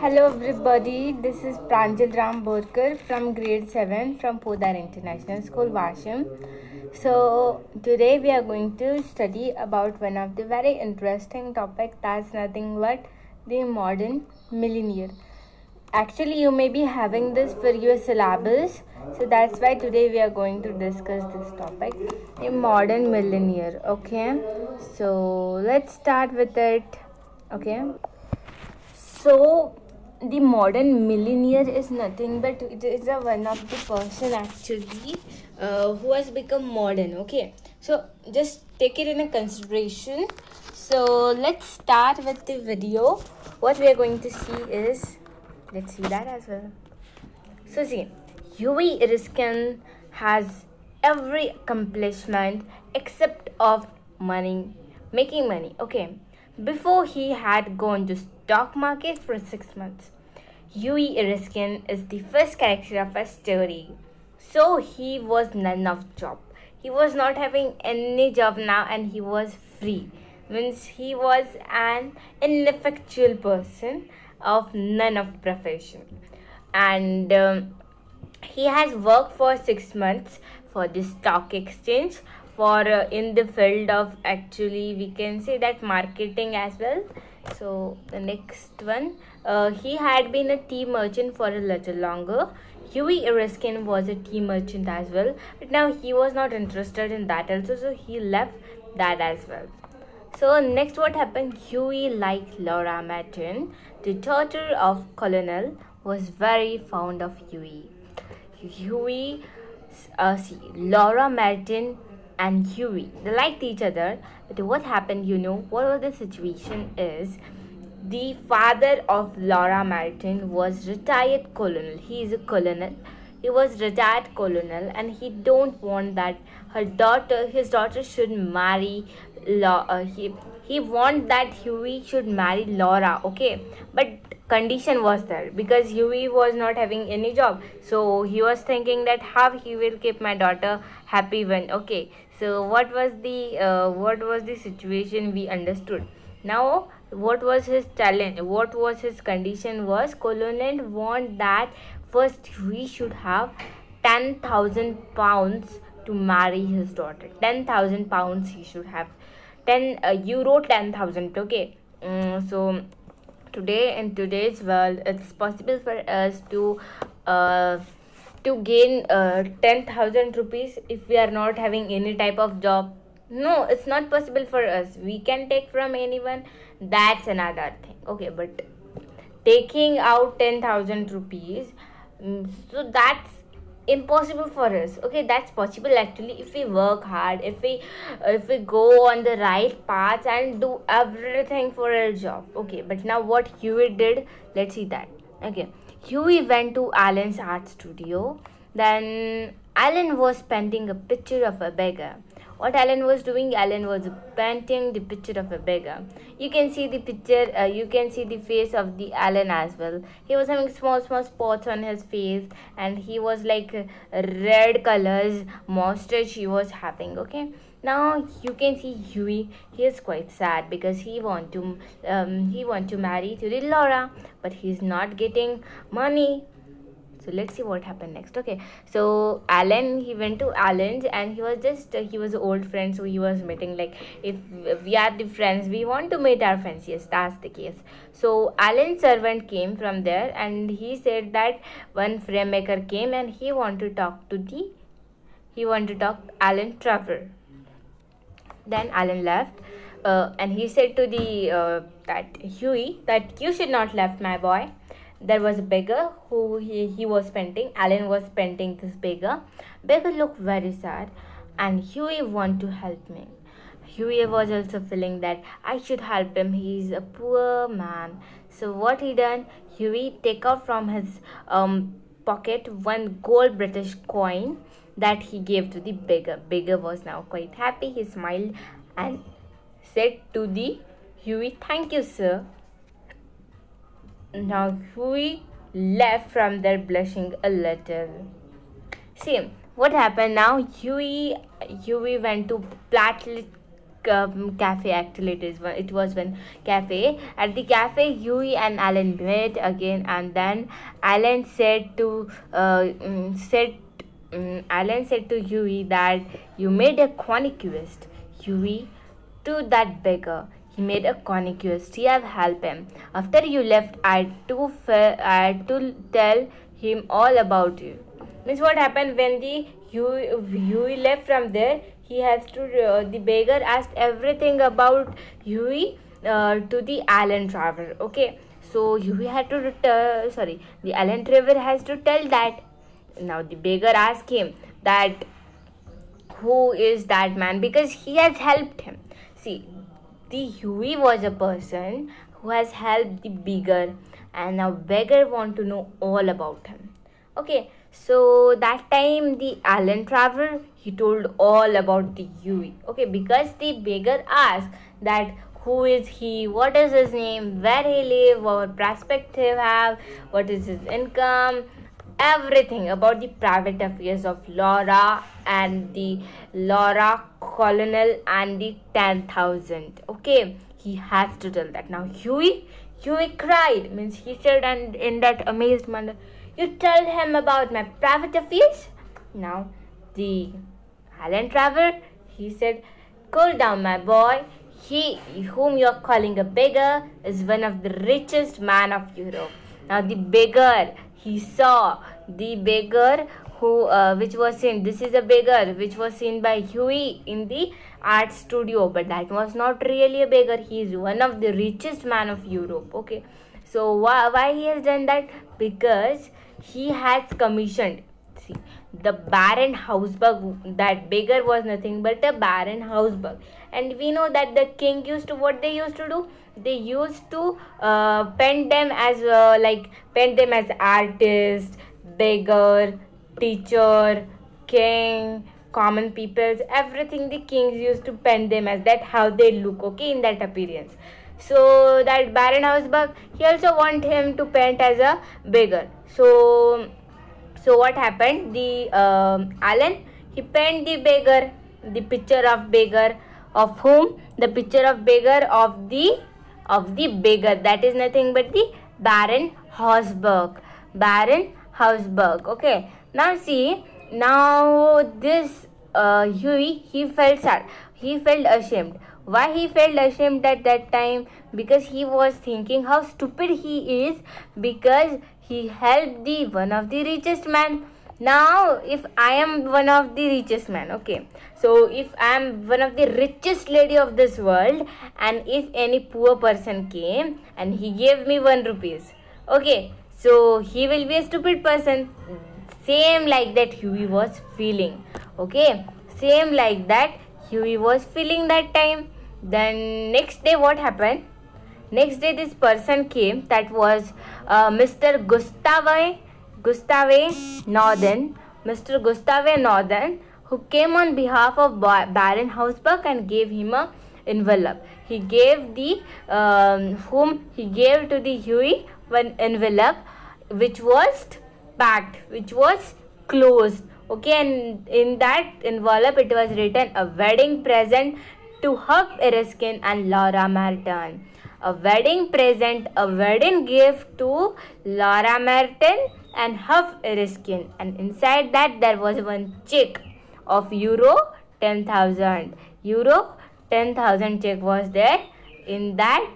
Hello everybody, this is Pranjal Ram Borkar from grade 7 from Podar International School, Washim. So today we are going to study about one of the very interesting topic, that's nothing but the modern millionaire. Actually, you may be having this for your syllabus, so that's why today we are going to discuss this topic, the modern millionaire. Okay, so let's start with it. Okay. So the modern millionaire is nothing but it is a one of the person actually who has become modern. Okay, so just take it in a consideration. So let's start with the video. What we are going to see is, let's see that as well. So see, Huey Erskine has every accomplishment except of money, making money. Okay, before he had gone to stock market for 6 months. Huey Erskine is the first character of a story. So he was none of job. He was not having any job now and he was free. Means he was an ineffectual person of none of profession. And he has worked for 6 months for the stock exchange for in the field of, actually we can say that, marketing as well. So the next one, he had been a tea merchant for a little longer. Huey Erskine was a tea merchant as well, but now he was not interested in that also, so he left that as well. So next what happened, Huey, like Laura Martin, the daughter of Colonel, was very fond of Huey. Laura Martin and Huey, they liked each other. But what happened, what was the situation is, the father of Laura Martin was retired colonel. He is a colonel. He was retired colonel and he don't want that his daughter should marry he want that Huey should marry Laura. Okay, but condition was there because Huey was not having any job, so he was thinking that how he will keep my daughter happy when. Okay, so what was the situation we understood. Now what was his talent, what was his condition was, colonel want that first Huey should have 10,000 pounds to marry his daughter. 10,000 pounds he should have, 10 euro 10,000. Okay, so today, in today's world, it's possible for us to gain 10,000 rupees if we are not having any type of job. No, it's not possible for us. We can take from anyone, that's another thing. Okay, but taking out 10,000 rupees, so that's impossible for us. Okay, that's possible actually if we work hard, if we go on the right path and do everything for a job. Okay, but now what Huey did, let's see that. Okay, Huey went to Alan's art studio. Then Alan was painting a picture of a beggar. What Alan was doing, Alan was painting the picture of a beggar. You can see the picture, you can see the face of the Alan as well. He was having small spots on his face and he was like red colors mustache he was having. Okay, now you can see Huey, he is quite sad because he want to marry to the Laura, but he's not getting money. So let's see what happened next. Okay, so Alan, he went to Alan's and he was old friend, so he was meeting, like, if we are the friends, we want to meet our friends. Yes, that's the case. So Alan's servant came from there and he said that one frame maker came and he want to talk Alan Trevor. Then Alan left and he said to the that Huey that you should not left, my boy. There was a beggar who he was painting. Alan was painting this beggar. Beggar looked very sad and Huey want to help me. Huey was also feeling that I should help him. He's a poor man. So what he done? Huey take out from his pocket one gold British coin that he gave to the beggar. Beggar was now quite happy. He smiled and said to the Huey, "Thank you, sir." Now Huey left from there blushing a little. See what happened now. Huey went to Platlit cafe. Actually, it was one cafe. At the cafe, Huey and Alan met again, and then Alan said to Alan said to Huey that you made a conquest, Huey, to that beggar. He made a conquest. He have helped him. After you left, I had to tell him all about you. Means what happened when the Huey left from there? He has to. The beggar asked everything about Huey to the Alan Traver. Okay, so Huey had to the Alan Traver has to tell that. Now the beggar asked him that who is that man, because he has helped him. See, the Huey was a person who has helped the beggar, and now beggar want to know all about him. Okay, so that time the Alan Traver, he told all about the Huey. Okay, because the beggar asked that who is he, what is his name, where he live, what prospect he have, what is his income, everything about the private affairs of Laura and the Laura Colonel and the 10,000. Okay, he has to tell that. Now Huey cried, means he said, and in that amazed manner, you tell him about my private affairs? Now the Alan Traver, he said, cool down my boy. He whom you are calling a beggar is one of the richest man of Europe. Now the beggar, he saw the beggar who which was seen. This is a beggar which was seen by Huey in the art studio, but that was not really a beggar. He is one of the richest man of Europe. Okay, so why he has done that? Because he has commissioned. See, the Baron Hausberg, that beggar was nothing but a Baron Hausberg, and we know that the king used to, what they used to do, they used to paint them as artist, beggar, teacher, king, common peoples, everything the kings used to paint them as that, how they look, okay, in that appearance. So that Baron Hausberg, he also want him to paint as a beggar. So what happened? The Alan, he paint the beggar, the picture of beggar, of whom? The picture of beggar of the beggar, that is nothing but the Baron Hausberg. Baron Hausberg. Okay. Now see, now this Huey, he felt sad. He felt ashamed. Why he felt ashamed at that time? Because he was thinking how stupid he is, because he helped the one of the richest man. Now if I am one of the richest man, okay, so if I am one of the richest lady of this world, and if any poor person came and he gave me 1 rupees, okay, so he will be a stupid person. Same like that Huey was feeling. Okay, same like that Huey was feeling that time. Then next day what happened? Next day this person came, that was Mr. Gustave Northern, Mr. Gustave Northern, who came on behalf of Baron Hausberg and gave him a envelope. He gave the he gave to the Huey one envelope which was packed, which was closed. Okay, and in that envelope it was written a wedding present to Huff Erskine and Laura Merton. A wedding present, a wedding gift to Laura Merton and Huff Erskine, and inside that there was one check of euro 10,000. Euro 10,000 check was there in that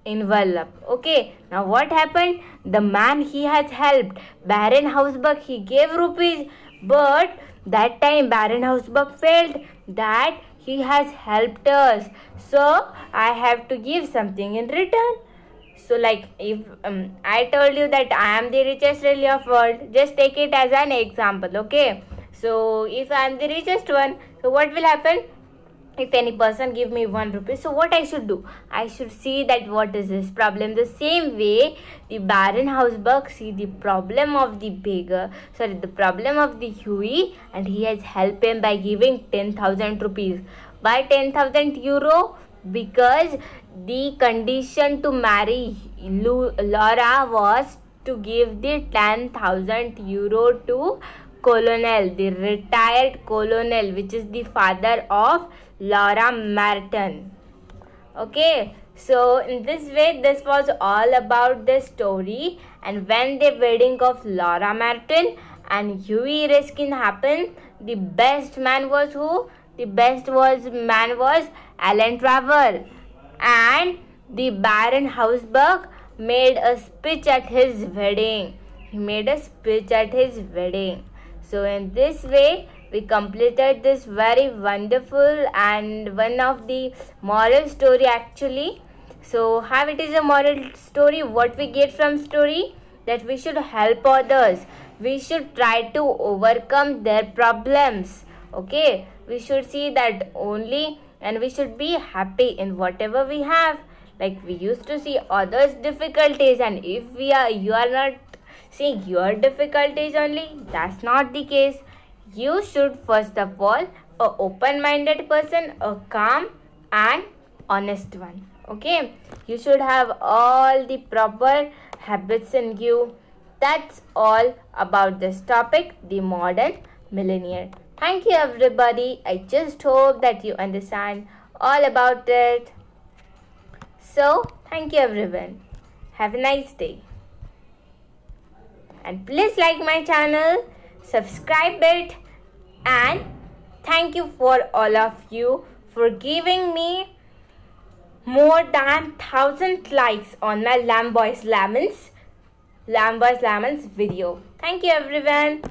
envelope. Okay, now what happened? The man he has helped, Baron Hausberg, he gave rupees, but that time Baron Hausberg felt that he has helped us, so I have to give something in return. So like if I told you that I am the richest lady of world, just take it as an example. Okay, so if I am the richest one, so what will happen? If any person give me 1 rupee, so what I should do? I should see that what is his problem. The same way the Baron Hausberg see the problem of the beggar, the problem of the Huey, and he has helped him by giving 10,000 rupees. Why 10,000 euro? Because the condition to marry Laura was to give the 10,000 euro to colonel, the retired colonel, which is the father of Laura Merton. Okay, so in this way, this was all about the story. And when the wedding of Laura Merton and Hughie Erskine happened, the best man was who? The man was Alan Travers, and the Baron Hausberg made a speech at his wedding. He made a speech at his wedding. So in this way, we completed this very wonderful and one of the moral story actually. So how it is a moral story? What we get from story? That we should help others. We should try to overcome their problems. Okay, we should see that only, and we should be happy in whatever we have. Like we used to see others' difficulties, and if you are not seeing your difficulties only, that's not the case. You should first of all a open-minded person, a calm and honest one. Okay, you should have all the proper habits in you. That's all about this topic, the modern millennial. Thank you everybody. I just hope that you understand all about it. So thank you everyone. Have a nice day. And please like my channel, subscribe it, and thank you for all of you for giving me more than 1,000 likes on my Lamb Boys Lemons video. Thank you everyone.